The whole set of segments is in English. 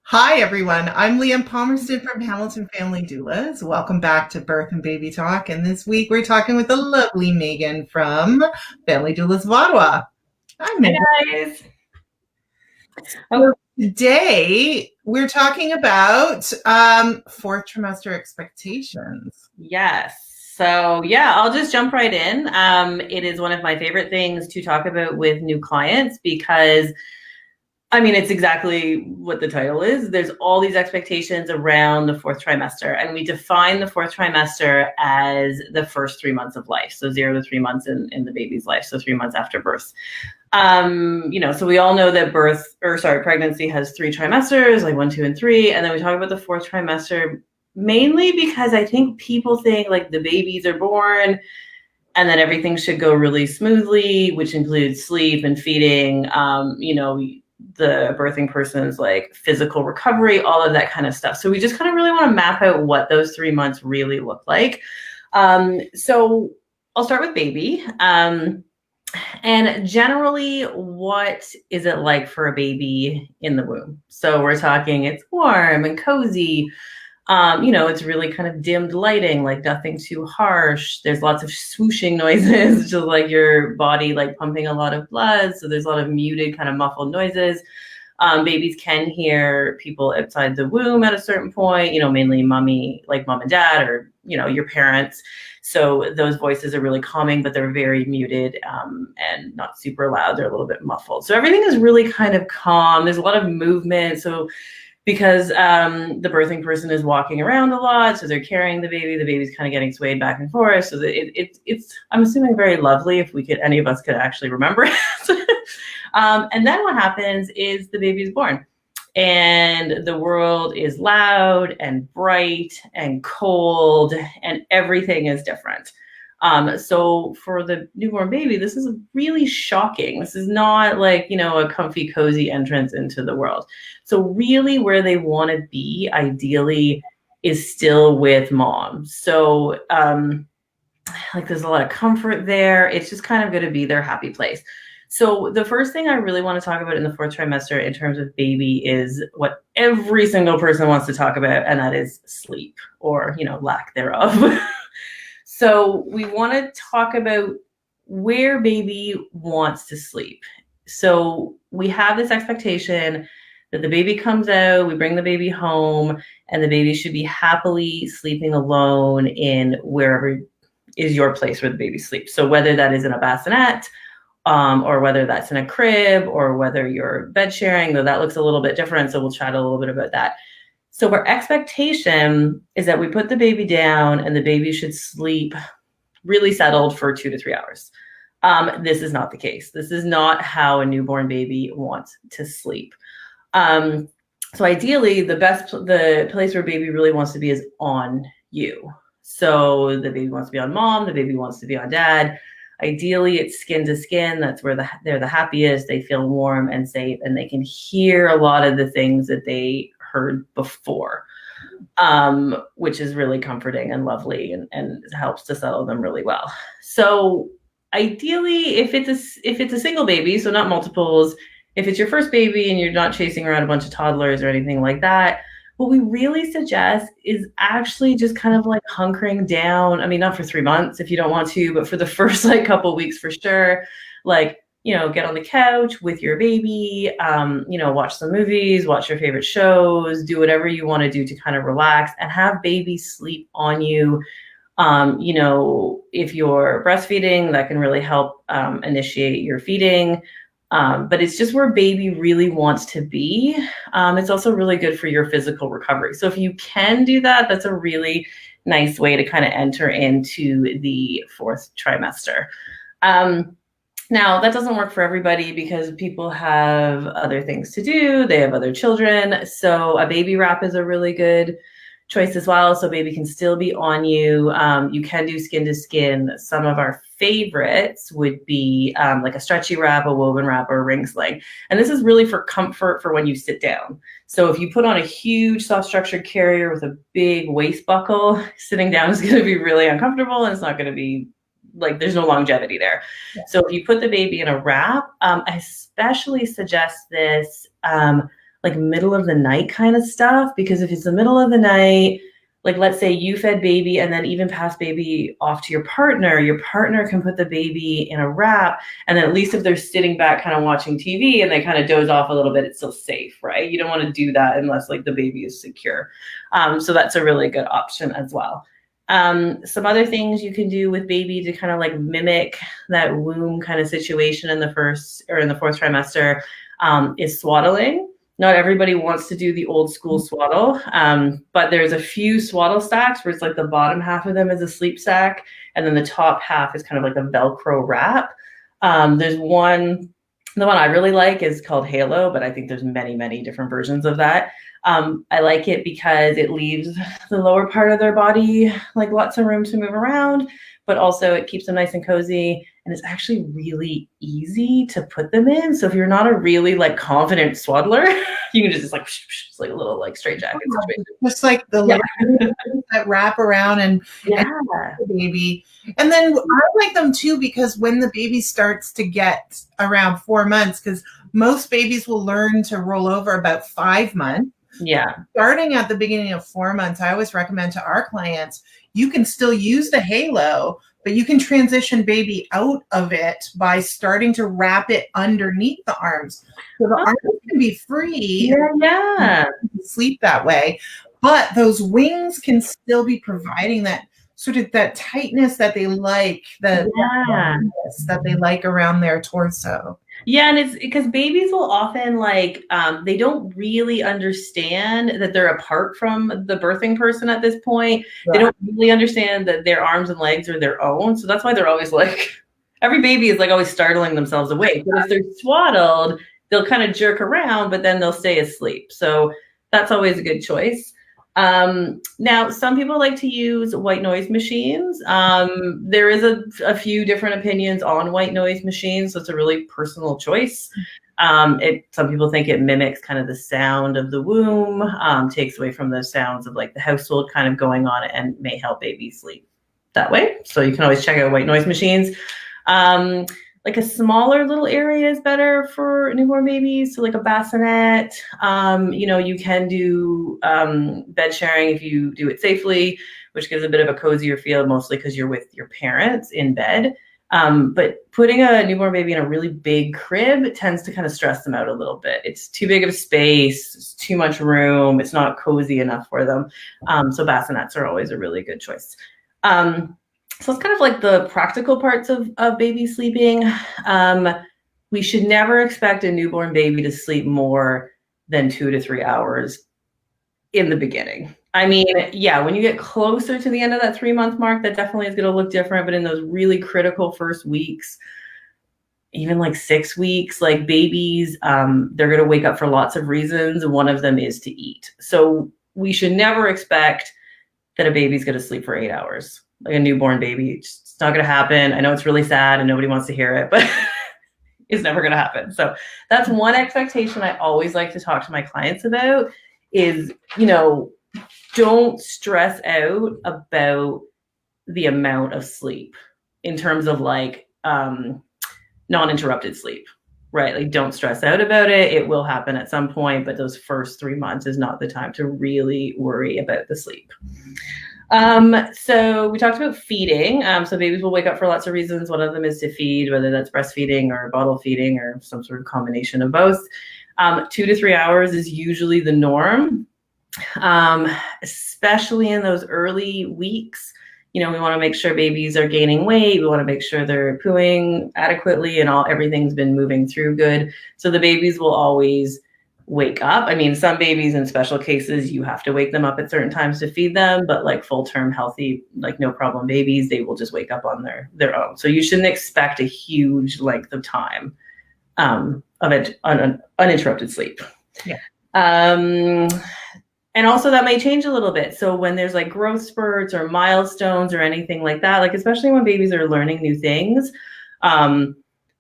Hi, everyone. I'm Leanne Palmerston from Hamilton Family Doulas. Welcome back to Birth and Baby Talk. And this week we're talking with the lovely Meghan from Family Doulas of Ottawa. Hi, Hi Meghan. guys. Oh, So today we're talking about fourth trimester expectations. yes. So yeah, I'll just jump right in. It is one of my favorite things to talk about with new clients because I mean, it's exactly what the title is. There's all these expectations around the fourth trimester, and we define the fourth trimester as the first 3 months of life. So 0 to 3 months in the baby's life. So 3 months after birth. So we all know that pregnancy has 3 trimesters, like 1, 2, and 3. And then we talk about the fourth trimester mainly because I think people think like the babies are born and then everything should go really smoothly, which includes sleep and feeding, the birthing person's like physical recovery, all of that kind of stuff. So we just kind of really want to map out what those 3 months really look like. So I'll start with baby. And generally, what is it like for a baby in the womb? So we're talking it's warm and cozy. It's really kind of dimmed lighting, like nothing too harsh. There's lots of swooshing noises, just like your body like pumping a lot of blood. So there's a lot of muted, kind of muffled noises. Babies can hear people outside the womb at a certain point, mainly mommy, like mom and dad, or, your parents. So those voices are really calming, but they're very muted and not super loud. They're a little bit muffled. So everything is really kind of calm. There's a lot of movement. So because the birthing person is walking around a lot, so they're carrying the baby's kind of getting swayed back and forth. So it's I'm assuming very lovely if any of us could actually remember it. And then what happens is the baby is born. And the world is loud and bright and cold, and everything is different. So for the newborn baby, this is really shocking. This is not like, a comfy, cozy entrance into the world. So really where they want to be, ideally, is still with mom. So there's a lot of comfort there. It's just kind of going to be their happy place. So the first thing I really want to talk about in the fourth trimester in terms of baby is what every single person wants to talk about, and that is sleep or, lack thereof. So we want to talk about where baby wants to sleep. So we have this expectation that the baby comes out, we bring the baby home, and the baby should be happily sleeping alone in wherever is your place where the baby sleeps. So whether that is in a bassinet, or whether that's in a crib, or whether you're bed sharing, though that looks a little bit different. So we'll chat a little bit about that. So our expectation is that we put the baby down and the baby should sleep really settled for 2 to 3 hours. This is not the case. This is not how a newborn baby wants to sleep. So ideally, the place where baby really wants to be is on you. So the baby wants to be on mom, the baby wants to be on dad. Ideally, it's skin to skin. That's where they're the happiest. They feel warm and safe, and they can hear a lot of the things that they heard before, which is really comforting and lovely and helps to settle them really well. So ideally, if it's a single baby, so not multiples, if it's your first baby and you're not chasing around a bunch of toddlers or anything like that, what we really suggest is actually just kind of like hunkering down. I mean, not for 3 months if you don't want to, but for the first like couple weeks for sure. Like, get on the couch with your baby, watch some movies, watch your favorite shows, do whatever you want to do to kind of relax and have baby sleep on you. If you're breastfeeding, that can really help initiate your feeding. But it's just where baby really wants to be. It's also really good for your physical recovery. So if you can do that, that's a really nice way to kind of enter into the fourth trimester. Now, that doesn't work for everybody because people have other things to do. They have other children. So a baby wrap is a really good choice as well. So baby can still be on you. You can do skin to skin. Some of our favorites would be like a stretchy wrap, a woven wrap, or a ring sling. And this is really for comfort for when you sit down. So if you put on a huge soft structured carrier with a big waist buckle, sitting down is going to be really uncomfortable, and it's not going to be like, there's no longevity there. Yeah. So if you put the baby in a wrap, I especially suggest this like middle of the night kind of stuff, because if it's the middle of the night, like let's say you fed baby and then even pass baby off to your partner can put the baby in a wrap, and then at least if they're sitting back kind of watching TV and they kind of doze off a little bit, it's still safe, right? You don't want to do that unless like the baby is secure. So that's a really good option as well. Some other things you can do with baby to kind of like mimic that womb kind of situation in the first or in the fourth trimester is swaddling. Not everybody wants to do the old school swaddle, but there's a few swaddle stacks where it's like the bottom half of them is a sleep sack, and then the top half is kind of like a Velcro wrap. There's one, the one I really like is called Halo, but I think there's many, many different versions of that. I like it because it leaves the lower part of their body like lots of room to move around, but also it keeps them nice and cozy, and it's actually really easy to put them in. So if you're not a really like confident swaddler, you can just like it's like a little like straight jacket situation. Just like the little that wrap around and the baby. And then I like them too because when the baby starts to get around 4 months, because most babies will learn to roll over about 5 months. Yeah. Starting at the beginning of 4 months, I always recommend to our clients, you can still use the halo, but you can transition baby out of it by starting to wrap it underneath the arms. So the arms can be free. Yeah. Sleep that way. But those wings can still be providing that sort of that tightness that they like, that they like around their torso. Yeah, and it's because babies will often like they don't really understand that they're apart from the birthing person at this point. Yeah. They don't really understand that their arms and legs are their own. So that's why they're always like, every baby is like always startling themselves awake. But if they're swaddled, they'll kind of jerk around, but then they'll stay asleep. So that's always a good choice. Now, some people like to use white noise machines. There is a few different opinions on white noise machines, so it's a really personal choice. Some people think it mimics kind of the sound of the womb, takes away from the sounds of like the household kind of going on, and may help babies sleep that way. So you can always check out white noise machines. Like a smaller little area is better for newborn babies. So like a bassinet, you can do bed sharing if you do it safely, which gives a bit of a cozier feel, mostly because you're with your parents in bed. But putting a newborn baby in a really big crib tends to kind of stress them out a little bit. It's too big of space, it's too much room, it's not cozy enough for them. So bassinets are always a really good choice. So it's kind of like the practical parts of baby sleeping. We should never expect a newborn baby to sleep more than 2 to 3 hours in the beginning. I mean, yeah, when you get closer to the end of that 3-month mark, that definitely is going to look different. But in those really critical first weeks, even like 6 weeks, like babies, they're going to wake up for lots of reasons. And one of them is to eat. So we should never expect that a baby's going to sleep for 8 hours. Like a newborn baby, it's not going to happen. I know it's really sad and nobody wants to hear it, but it's never going to happen. So that's one expectation I always like to talk to my clients about is, don't stress out about the amount of sleep in terms of like non-interrupted sleep, right? Like don't stress out about it. It will happen at some point, but those first 3 months is not the time to really worry about the sleep. So we talked about feeding. So babies will wake up for lots of reasons. One of them is to feed, whether that's breastfeeding or bottle feeding or some sort of combination of both. 2 to 3 hours is usually the norm, especially in those early weeks. We want to make sure babies are gaining weight. We want to make sure they're pooing adequately and everything's been moving through good. So the babies will always wake up. I mean, some babies in special cases, you have to wake them up at certain times to feed them, but like full-term healthy, like no problem babies, they will just wake up on their own. So you shouldn't expect a huge length of time of uninterrupted sleep. Yeah. And also that may change a little bit. So when there's like growth spurts or milestones or anything like that, like especially when babies are learning new things,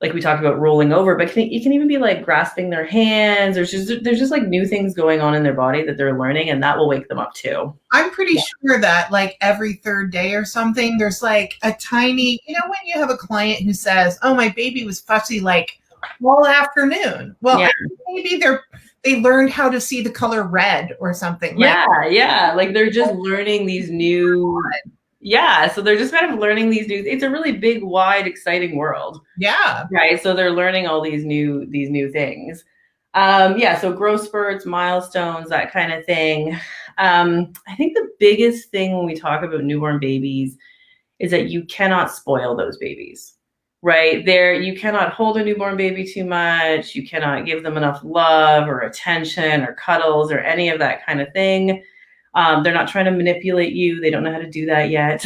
like we talked about rolling over, but it can even be like grasping their hands. There's just like new things going on in their body that they're learning, and that will wake them up too. I'm pretty sure that like every third day or something, there's like a tiny, when you have a client who says, oh, my baby was fussy like all afternoon. Well, maybe they're they learned how to see the color red or something. Yeah. Like they're just learning these new, so they're just kind of learning these new, it's a really big, wide, exciting world. Yeah. Right. So they're learning all these new things. So growth spurts, milestones, that kind of thing. I think the biggest thing when we talk about newborn babies is that you cannot spoil those babies. Right there, you cannot hold a newborn baby too much. You cannot give them enough love or attention or cuddles or any of that kind of thing. They're not trying to manipulate you. They don't know how to do that yet.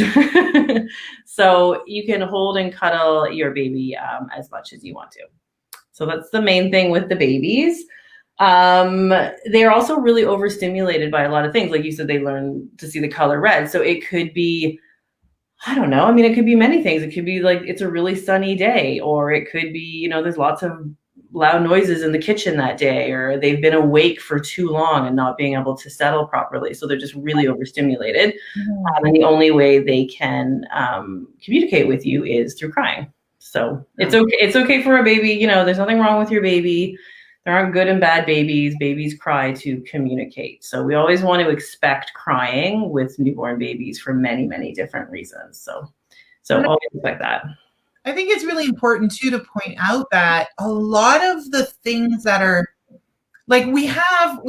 So you can hold and cuddle your baby as much as you want to. So that's the main thing with the babies. They're also really overstimulated by a lot of things. Like you said, they learn to see the color red. So it could be, I don't know. I mean, it could be many things. It could be like it's a really sunny day, or it could be, there's lots of loud noises in the kitchen that day, or they've been awake for too long and not being able to settle properly. So they're just really overstimulated. And the only way they can communicate with you is through crying. So it's okay. It's okay for a baby. There's nothing wrong with your baby. There aren't good and bad babies. Babies cry to communicate. So we always want to expect crying with newborn babies for many, many different reasons. So always expect that. I think it's really important too to point out that a lot of the things that are like we have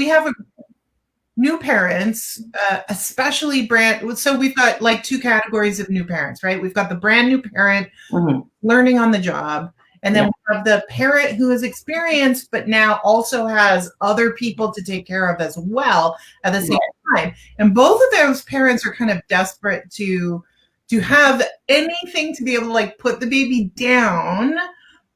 new parents, especially so we've got like two categories of new parents, right? We've got the brand new parent learning on the job. And then we have the parent who is experienced, but now also has other people to take care of as well at the same time. And both of those parents are kind of desperate to have anything to be able to like put the baby down,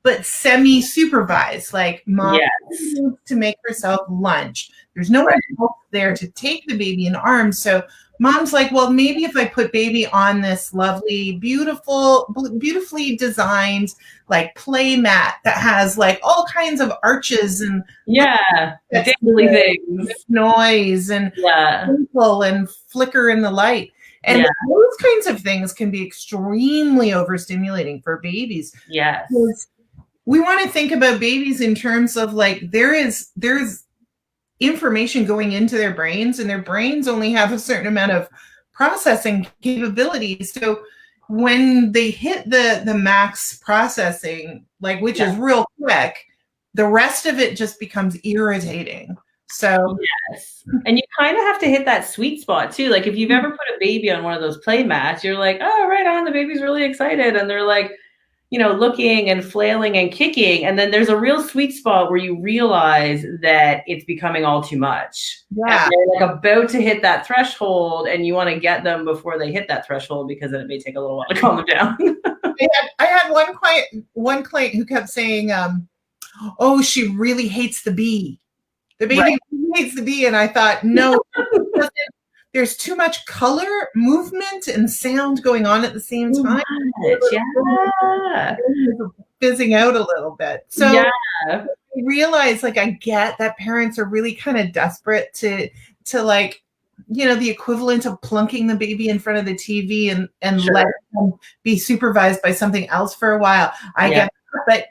but semi-supervised, like mom needs to make herself lunch. There's no one else there to take the baby in arms. So mom's like, well, maybe if I put baby on this lovely, beautifully designed like play mat that has like all kinds of arches and dangly things, noise and twinkle and flicker in the light. And those kinds of things can be extremely overstimulating for babies. Yes. We want to think about babies in terms of like there's information going into their brains, and their brains only have a certain amount of processing capabilities. So when they hit the max processing, like which is real quick, the rest of it just becomes irritating. So and you kind of have to hit that sweet spot too. Like if you've ever put a baby on one of those play mats, you're like, oh, right on, the baby's really excited, and they're like, looking and flailing and kicking. And then there's a real sweet spot where you realize that it's becoming all too much. Yeah. And they're like about to hit that threshold, and you want to get them before they hit that threshold, because then it may take a little while to calm them down. I had one client who kept saying, oh, she really hates the bee. The baby hates the bee. And I thought, no, there's too much color, movement, and sound going on at the same time. Fizzing out a little bit. So I realize, like, I get that parents are really kind of desperate to like, the equivalent of plunking the baby in front of the TV and let them be supervised by something else for a while. I get that, but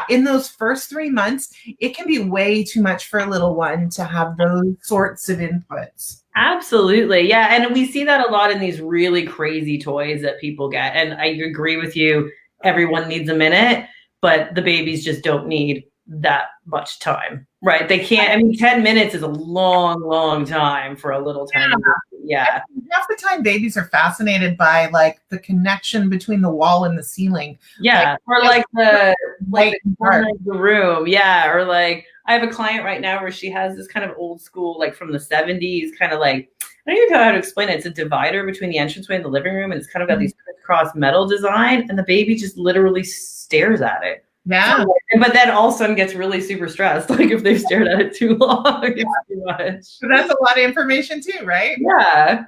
in those first 3 months, it can be way too much for a little one to have those sorts of inputs. Absolutely. Yeah. And we see that a lot in these really crazy toys that people get. And I agree with you. Everyone needs a minute, but the babies just don't need that much time, right? They can't, 10 minutes is a long, long time for a little tiny baby. Yeah. Half the time babies are fascinated by like the connection between the wall and the ceiling. Yeah. Or like the corner of the room. Yeah. Or like, I have a client right now where she has this kind of old school, like from the 70s, kind of like, I don't even know how to explain it. It's a divider between the entranceway and the living room. And it's kind of got these crisscross metal design. And the baby just literally stares at it. Yeah. But then all of a sudden gets really super stressed. Like if they've stared at it too long, it's too much. So that's a lot of information too, right? Yeah.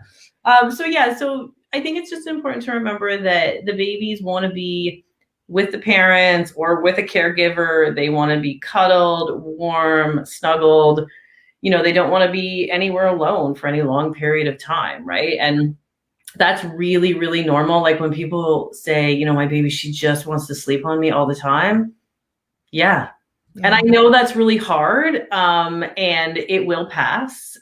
So I think it's just important to remember that the babies want to be with the parents or with a caregiver. They want to be cuddled, warm, snuggled. They don't want to be anywhere alone for any long period of time, right? And that's really, really normal. Like when people say, my baby, she just wants to sleep on me all the time. Yeah, And I know that's really hard, and it will pass,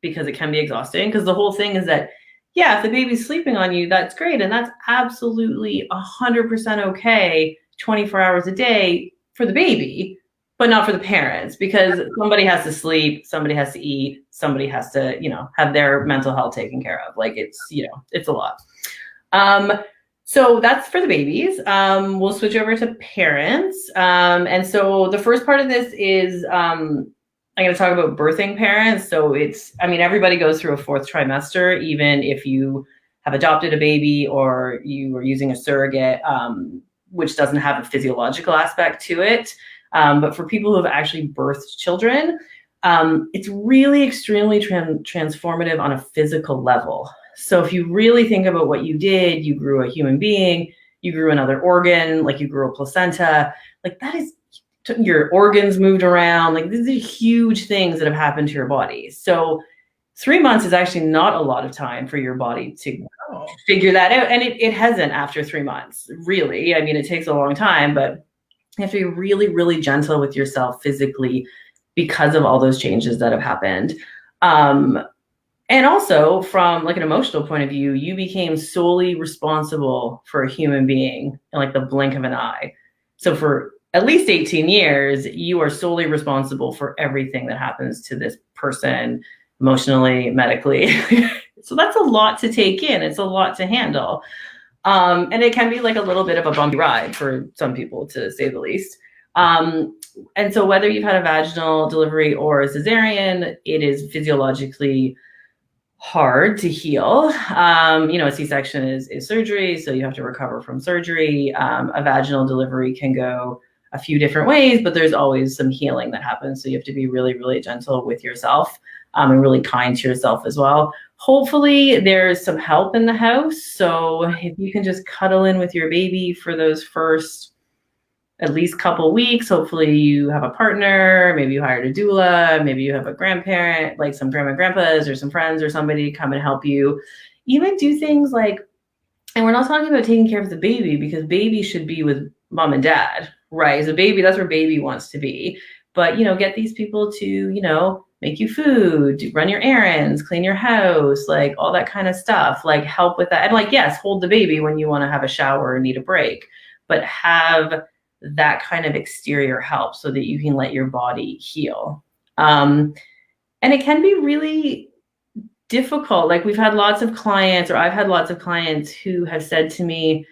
because it can be exhausting. Because the whole thing is that, yeah, if the baby's sleeping on you, that's great. And that's absolutely 100% okay 24 hours a day for the baby, but not for the parents, because somebody has to sleep, somebody has to eat, somebody has to, have their mental health taken care of. Like it's a lot. So that's for the babies. We'll switch over to parents. And so the first part of this is, I'm going to talk about birthing parents. So everybody goes through a fourth trimester, even if you have adopted a baby or you are using a surrogate, which doesn't have a physiological aspect to it. But for people who have actually birthed children, it's really extremely transformative on a physical level. So if you really think about what you did, you grew a human being, you grew another organ, like you grew a placenta, like that is, your organs moved around, like these are huge things that have happened to your body. So 3 months is actually not a lot of time for your body to figure that out. And it hasn't after 3 months, really. I mean, it takes a long time, but you have to be really, really gentle with yourself physically because of all those changes that have happened. And also from like an emotional point of view, you became solely responsible for a human being in like the blink of an eye. So for at least 18 years, you are solely responsible for everything that happens to this person emotionally, medically. So that's a lot to take in. It's a lot to handle. And it can be like a little bit of a bumpy ride for some people, to say the least. And so whether you've had a vaginal delivery or a cesarean, it is physiologically hard to heal. A C-section is surgery, so you have to recover from surgery. A vaginal delivery can go a few different ways, but there's always some healing that happens. So you have to be really, really gentle with yourself, and really kind to yourself as well. Hopefully there's some help in the house. So if you can just cuddle in with your baby for those first at least couple weeks, hopefully you have a partner, maybe you hired a doula, maybe you have a grandparent, like some grandma and grandpas or some friends or somebody come and help you. Even do things like, and we're not talking about taking care of the baby, because baby should be with mom and dad, right? As a baby, that's where baby wants to be. But, get these people to, make you food, run your errands, clean your house, like all that kind of stuff, like help with that. And like, yes, hold the baby when you want to have a shower or need a break, but have that kind of exterior help so that you can let your body heal. And it can be really difficult. Like I've had lots of clients who have said to me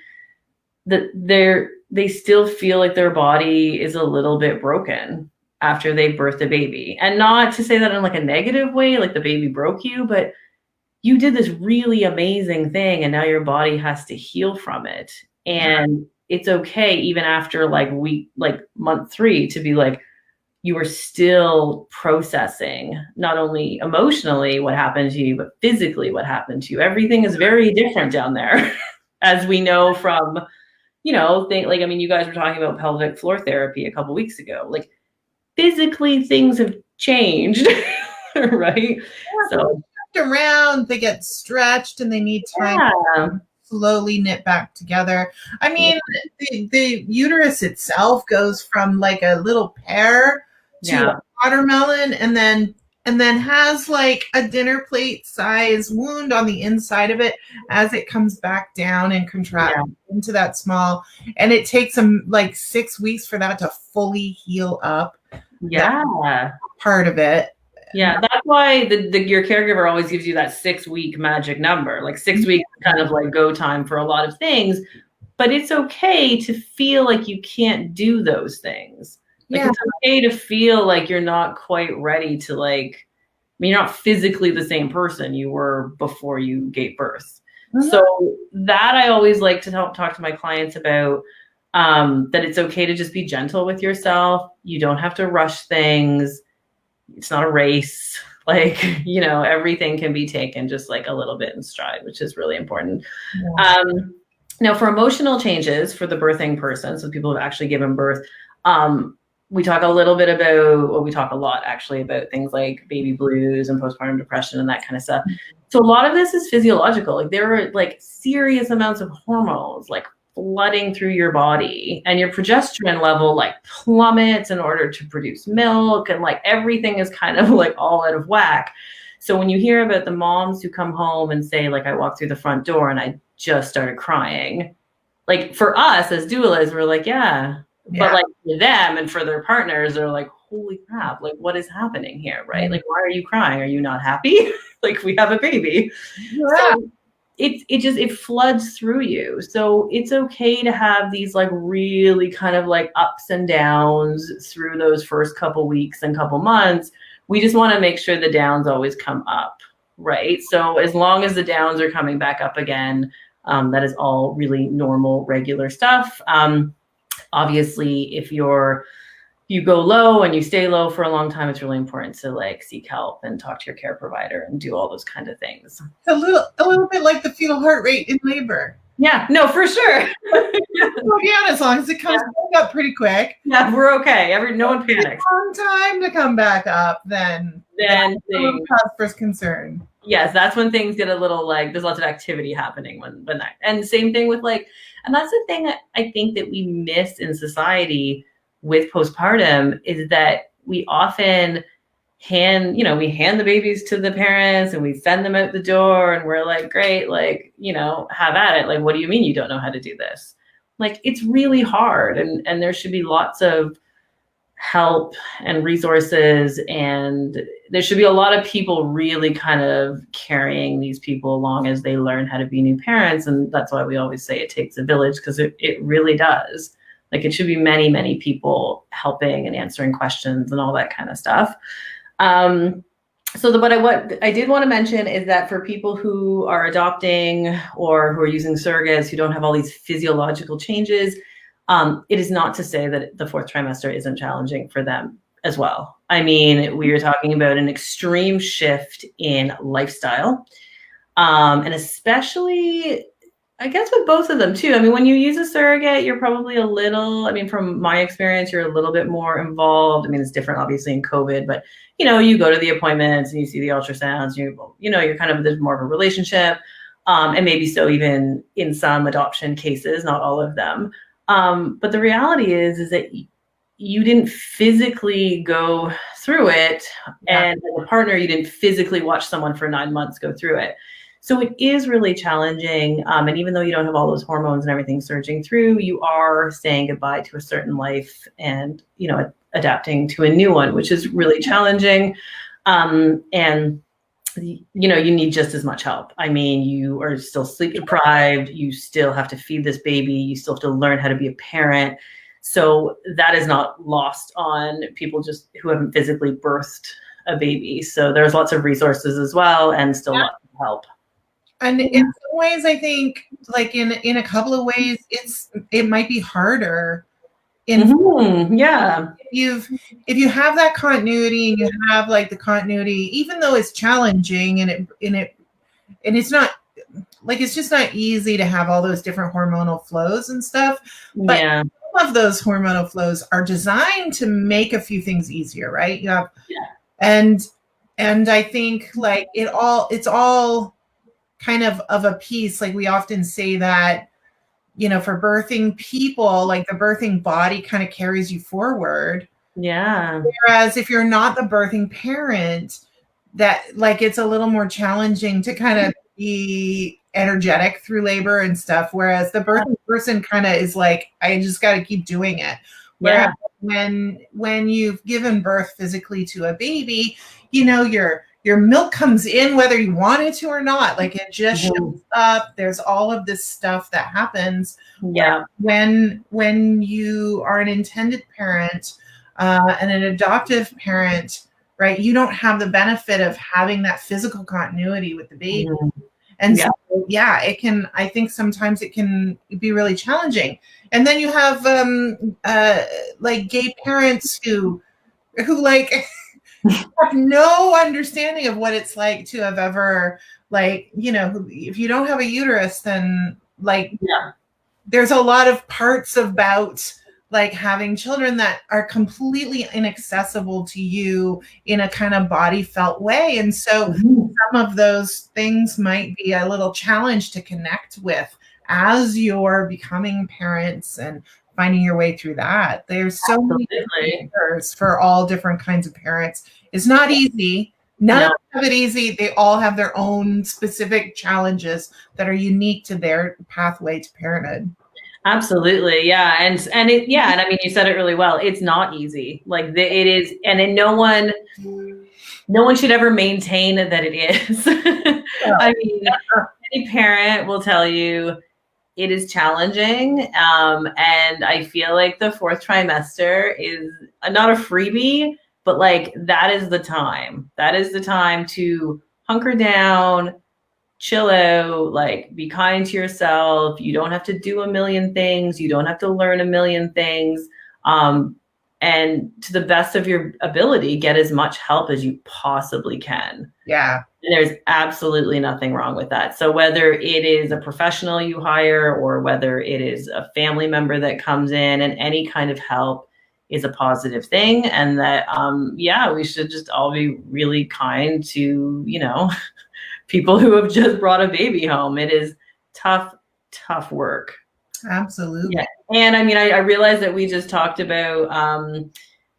that they still feel like their body is a little bit broken after they've birthed a baby. And not to say that in like a negative way, like the baby broke you, but you did this really amazing thing and now your body has to heal from it. And it's okay even after like month 3 to be like, you are still processing not only emotionally what happened to you, but physically what happened to you. Everything is very different down there, as we know from, you guys were talking about pelvic floor therapy a couple weeks ago. Like physically things have changed, right? So around, they get stretched and they need time to slowly knit back together. I mean, the uterus itself goes from like a little pear to a watermelon, and then has like a dinner plate size wound on the inside of it as it comes back down and contracts into that small. And it takes them like 6 weeks for that to fully heal up. That part of it. Yeah, that's why your caregiver always gives you that 6-week magic number. Like 6 weeks is kind of like go time for a lot of things, but it's okay to feel like you can't do those things. Like it's okay to feel like you're not quite ready to you're not physically the same person you were before you gave birth. Mm-hmm. So that I always like to talk to my clients about, that it's okay to just be gentle with yourself. You don't have to rush things. It's not a race. Everything can be taken just like a little bit in stride, which is really important. Yeah. Now for emotional changes for the birthing person, so people who have actually given birth, we talk a lot actually about things like baby blues and postpartum depression and that kind of stuff. So a lot of this is physiological. Like there are like serious amounts of hormones, like flooding through your body, and your progesterone level like plummets in order to produce milk, and like everything is kind of like all out of whack. So when you hear about the moms who come home and say, like, I walked through the front door and I just started crying, like for us as doulas, we're like, yeah. But like for them and for their partners, they're like, holy crap, like what is happening here, right? Like, why are you crying? Are you not happy? Like, we have a baby. Yeah. So it floods through you. So it's okay to have these like really kind of like ups and downs through those first couple weeks and couple months. We just want to make sure the downs always come up, right? So as long as the downs are coming back up again, that is all really normal, regular stuff. Obviously, if you go low and you stay low for a long time, it's really important to like seek help and talk to your care provider and do all those kind of things. A little bit like the fetal heart rate in labor. Yeah, no, for sure. Yeah, as long as it comes back up pretty quick. Yeah, we're okay. No one panics. A long time to come back up, then cause for concern. Yes, that's when things get a little like there's lots of activity happening when that. And same thing with like, and that's the thing that I think that we miss in society with postpartum is that we often hand the babies to the parents and we send them out the door and we're like, great, like, have at it. Like, what do you mean you don't know how to do this? Like, it's really hard, and there should be lots of help and resources, and there should be a lot of people really kind of carrying these people along as they learn how to be new parents. And that's why we always say it takes a village, because it really does. Like, it should be many, many people helping and answering questions and all that kind of stuff. What I did want to mention is that for people who are adopting or who are using surrogates who don't have all these physiological changes, it is not to say that the fourth trimester isn't challenging for them as well. I mean, we are talking about an extreme shift in lifestyle, and especially, I guess, with both of them too. I mean, when you use a surrogate, you're probably from my experience, you're a little bit more involved. I mean, it's different obviously in COVID, but you go to the appointments and you see the ultrasounds, you're kind of, there's more of a relationship, and maybe so even in some adoption cases, not all of them. But the reality is that you didn't physically go through it, and as a partner, you didn't physically watch someone for 9 months go through it. So it is really challenging. And even though you don't have all those hormones and everything surging through, you are saying goodbye to a certain life and, adapting to a new one, which is really challenging. And you need just as much help. I mean, you are still sleep deprived. You still have to feed this baby. You still have to learn how to be a parent. So that is not lost on people just who haven't physically birthed a baby. So there's lots of resources as well, and still lots of help. And in some ways, I think, like in a couple of ways, it might be harder. If you have that continuity, and you have like the continuity, even though it's challenging, and it's not like, it's just not easy to have all those different hormonal flows and stuff. But some of those hormonal flows are designed to make a few things easier, right? You have, and I think like it's all kind of a piece. Like, we often say that, for birthing people, like the birthing body kind of carries you forward. Yeah. Whereas if you're not the birthing parent, that like, it's a little more challenging to kind of be energetic through labor and stuff. Whereas the birthing person kind of is like, I just got to keep doing it. Whereas when you've given birth physically to a baby, your milk comes in whether you want it to or not. Like, it just shows up. There's all of this stuff that happens. Yeah. When you are an intended parent and an adoptive parent, right, you don't have the benefit of having that physical continuity with the baby. And so, it can, I think sometimes it can be really challenging. And then you have like gay parents who like have no understanding of what it's like to have ever, like, if you don't have a uterus, then like, there's a lot of parts about like having children that are completely inaccessible to you in a kind of body felt way. And so some of those things might be a little challenge to connect with as you're becoming parents and finding your way through that. There's so many different for all different kinds of parents. It's not easy. None of them have it easy. They all have their own specific challenges that are unique to their pathway to parenthood. Absolutely. Yeah. And I mean, you said it really well. It's not easy. Like it is. And no one should ever maintain that it is. I mean, any parent will tell you it is challenging. And I feel like the 4th trimester is not a freebie, but like that is the time. That is the time to hunker down, chill out, like be kind to yourself. You don't have to do a million things. You don't have to learn a million things. And to the best of your ability, get as much help as you possibly can. Yeah. And there's absolutely nothing wrong with that. So whether it is a professional you hire or whether it is a family member that comes in, and any kind of help is a positive thing. And that, we should just all be really kind to, people who have just brought a baby home. It is tough work. Absolutely. Yeah. And I mean, I realized that we just talked about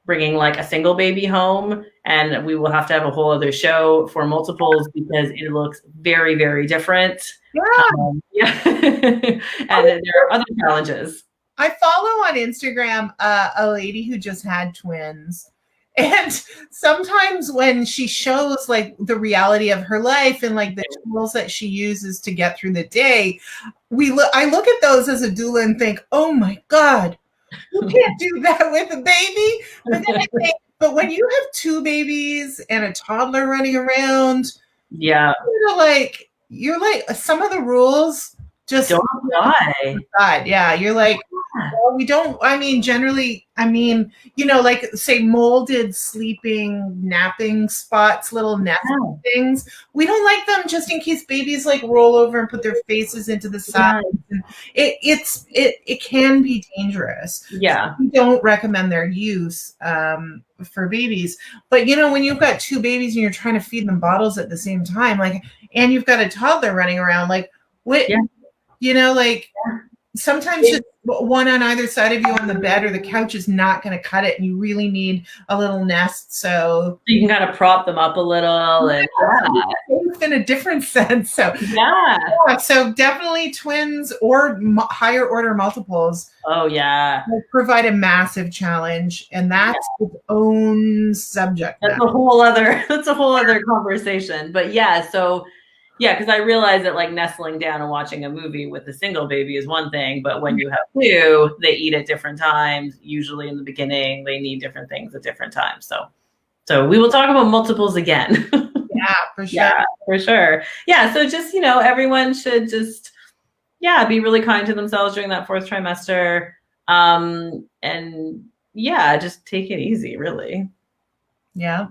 bringing like a single baby home, and we will have to have a whole other show for multiples because it looks very, very different. Yeah. And then there are other challenges. I follow on Instagram a lady who just had twins. And sometimes when she shows like the reality of her life and like the tools that she uses to get through the day, I look at those as a doula and think, oh my God, you can't do that with a baby. But then I think, but when you have 2 babies and a toddler running around, yeah, you're like some of the rules just don't apply. Yeah, you're like, well, we don't. I mean, generally, like say molded sleeping, napping spots, little nest things. We don't like them just in case babies like roll over and put their faces into the sides. And it can be dangerous. Yeah, so we don't recommend their use for babies. But when you've got 2 babies and you're trying to feed them bottles at the same time, and you've got a toddler running around, what? Yeah. Sometimes just one on either side of you on the bed or the couch is not going to cut it, and you really need a little nest. So you can kind of prop them up a little, and in a different sense. So so definitely twins or higher order multiples. Oh yeah, provide a massive challenge, and that's its own subject. That's a whole other conversation. But because I realize that like nestling down and watching a movie with a single baby is one thing, but when you have 2, they eat at different times. Usually in the beginning, they need different things at different times. So we will talk about multiples again. Yeah, for sure. Yeah, for sure. Yeah. So just, everyone should just, be really kind to themselves during that 4th trimester. And just take it easy, really. Yeah.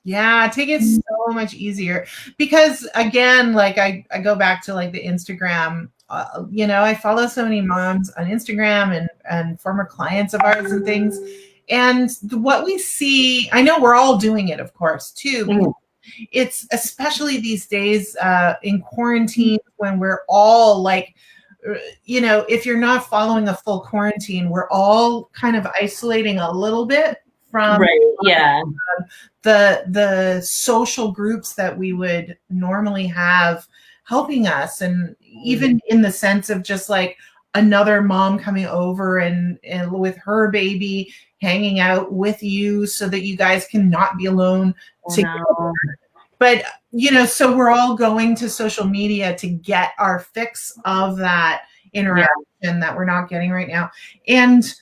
Yeah, take it so much easier because again, like I go back to like the Instagram, I follow so many moms on Instagram and former clients of ours and things. And what we see, I know we're all doing it, of course, too. Mm-hmm. It's especially these days in quarantine when we're all like, if you're not following a full quarantine, we're all kind of isolating a little bit from the social groups that we would normally have helping us, and even in the sense of just like another mom coming over and with her baby hanging out with you so that you guys can not be alone together. But so we're all going to social media to get our fix of that interaction that we're not getting right now. And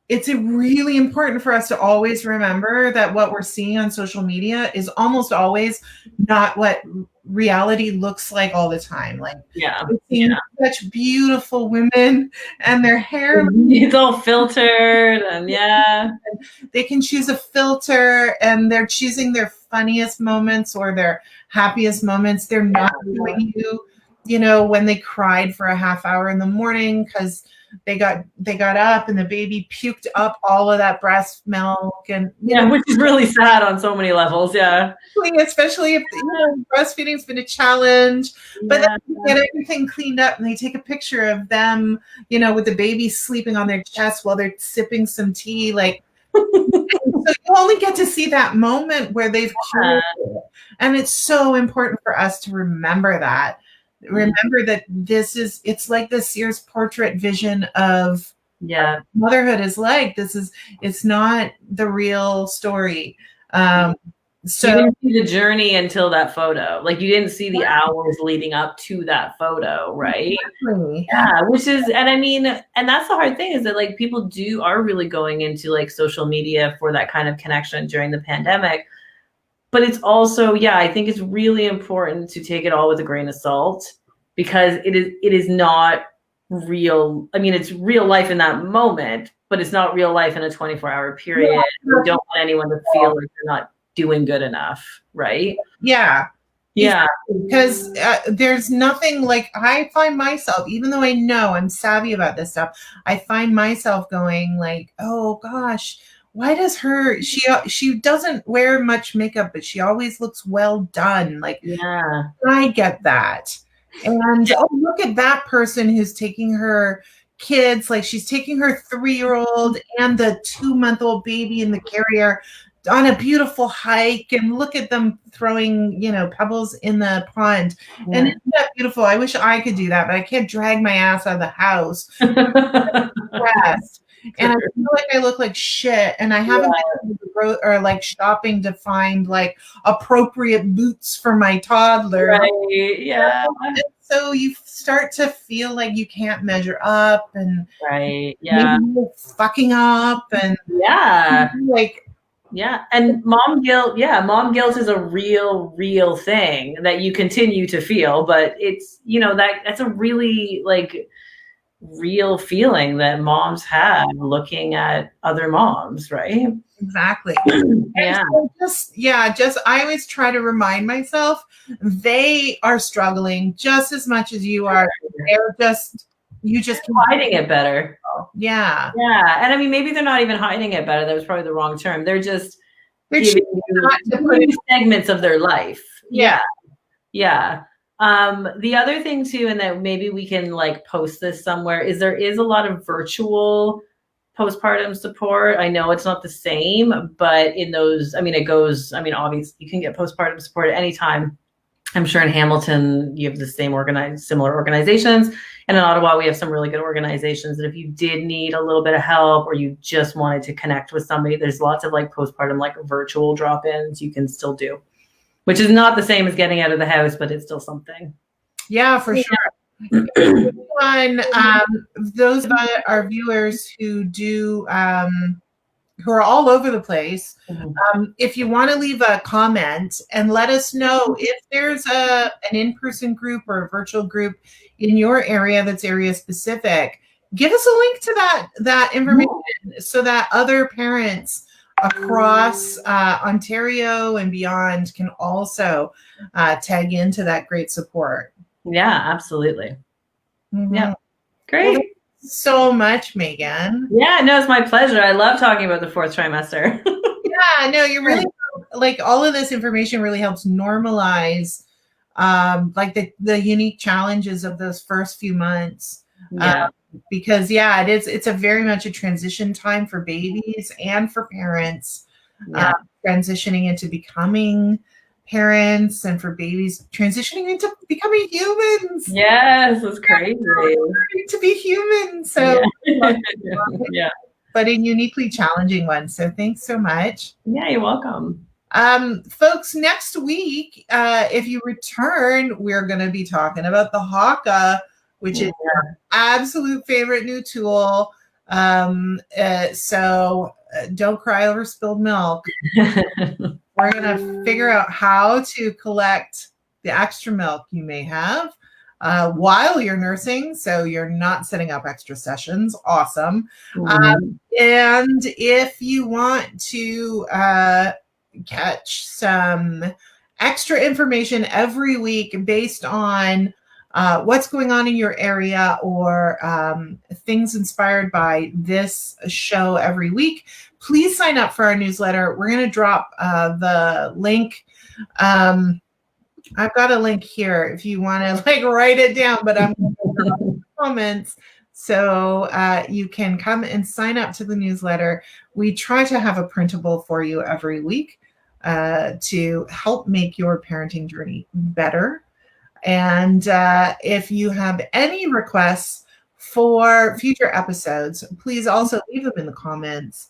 it's really important for us to always remember that what we're seeing on social media is almost always not what reality looks like all the time. Like, we're seeing such beautiful women and their hair. It's all filtered and they can choose a filter and they're choosing their funniest moments or their happiest moments. They're not showing you when they cried for a half hour in the morning because they got up and the baby puked up all of that breast milk, and which is really sad on so many levels. Yeah, especially if breastfeeding's been a challenge. But then they get everything cleaned up and they take a picture of them, with the baby sleeping on their chest while they're sipping some tea, like. So you only get to see that moment where they've cured it. And it's so important for us to remember that. Remember that it's like the Sears portrait vision of motherhood is like. It's not the real story. So you didn't see the journey until that photo. Like, you didn't see the hours leading up to that photo, right? Exactly. Yeah, which is, and I mean, and that's the hard thing, is that like people are really going into like social media for that kind of connection during the pandemic. But it's also, I think it's really important to take it all with a grain of salt, because it is not real. I mean, it's real life in that moment, but it's not real life in a 24-hour period. Yeah. You don't want anyone to feel like they're not doing good enough, right? Yeah. Because there's nothing like, I find myself, even though I know I'm savvy about this stuff, I find myself going like, oh gosh, why does she doesn't wear much makeup, but she always looks well done. Like, I get that. And look at that person who's taking her kids, like she's taking her 3-year-old and the 2-month-old baby in the carrier on a beautiful hike, and look at them throwing, pebbles in the pond. And isn't that beautiful? I wish I could do that, but I can't drag my ass out of the house. And I feel like I look like shit, and I haven't been able to like shopping to find like appropriate boots for my toddler. Right. Yeah. And so you start to feel like you can't measure up, and maybe you're fucking up, and and mom guilt is a real thing that you continue to feel, but it's, that's a really like real feeling that moms have looking at other moms, right? Exactly. So I always try to remind myself they are struggling just as much as you are. They're just hiding it better. Yeah. And I mean, maybe they're not even hiding it better. That was probably the wrong term. They're giving you segments of their life. Yeah. The other thing too, and that maybe we can like post this somewhere, is there is a lot of virtual postpartum support. I know it's not the same, but in those, obviously you can get postpartum support at any time. I'm sure in Hamilton you have the similar organizations, and in Ottawa we have some really good organizations that if you did need a little bit of help, or you just wanted to connect with somebody, there's lots of like postpartum like virtual drop-ins you can still do, which is not the same as getting out of the house, but it's still something. Yeah, for sure. Those of our viewers who who are all over the place, if you want to leave a comment and let us know if there's an in-person group or a virtual group in your area that's area specific, give us a link to that information so that other parents across Ontario and beyond can also tag into that great support. Yeah, absolutely. Yeah, great. Well, so much, Meghan. Yeah, no, it's my pleasure. I love talking about the 4th trimester. Yeah, no, you're really like, all of this information really helps normalize like the unique challenges of those first few months. Because it's a very much a transition time for babies and for parents, transitioning into becoming parents, and for babies transitioning into becoming humans. Yes, it's crazy to be human. So but a uniquely challenging one. So thanks so much. Yeah, you're welcome. Folks, next week, if you return, we're going to be talking about the Haka, which is our absolute favorite new tool. So don't cry over spilled milk. We're going to figure out how to collect the extra milk you may have while you're nursing, so you're not setting up extra sessions. Awesome. And if you want to catch some extra information every week based on what's going on in your area or things inspired by this show every week, please sign up for our newsletter. We're going to drop the link. I've got a link here if you want to like write it down, but I'm going to drop in the comments so you can come and sign up to the newsletter. We try to have a printable for you every week to help make your parenting journey better. And if you have any requests for future episodes, please also leave them in the comments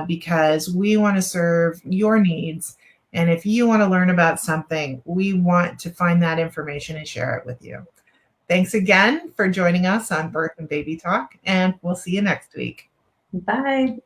because we want to serve your needs. And if you want to learn about something, we want to find that information and share it with you. Thanks again for joining us on Birth and Baby Talk, and we'll see you next week. Bye.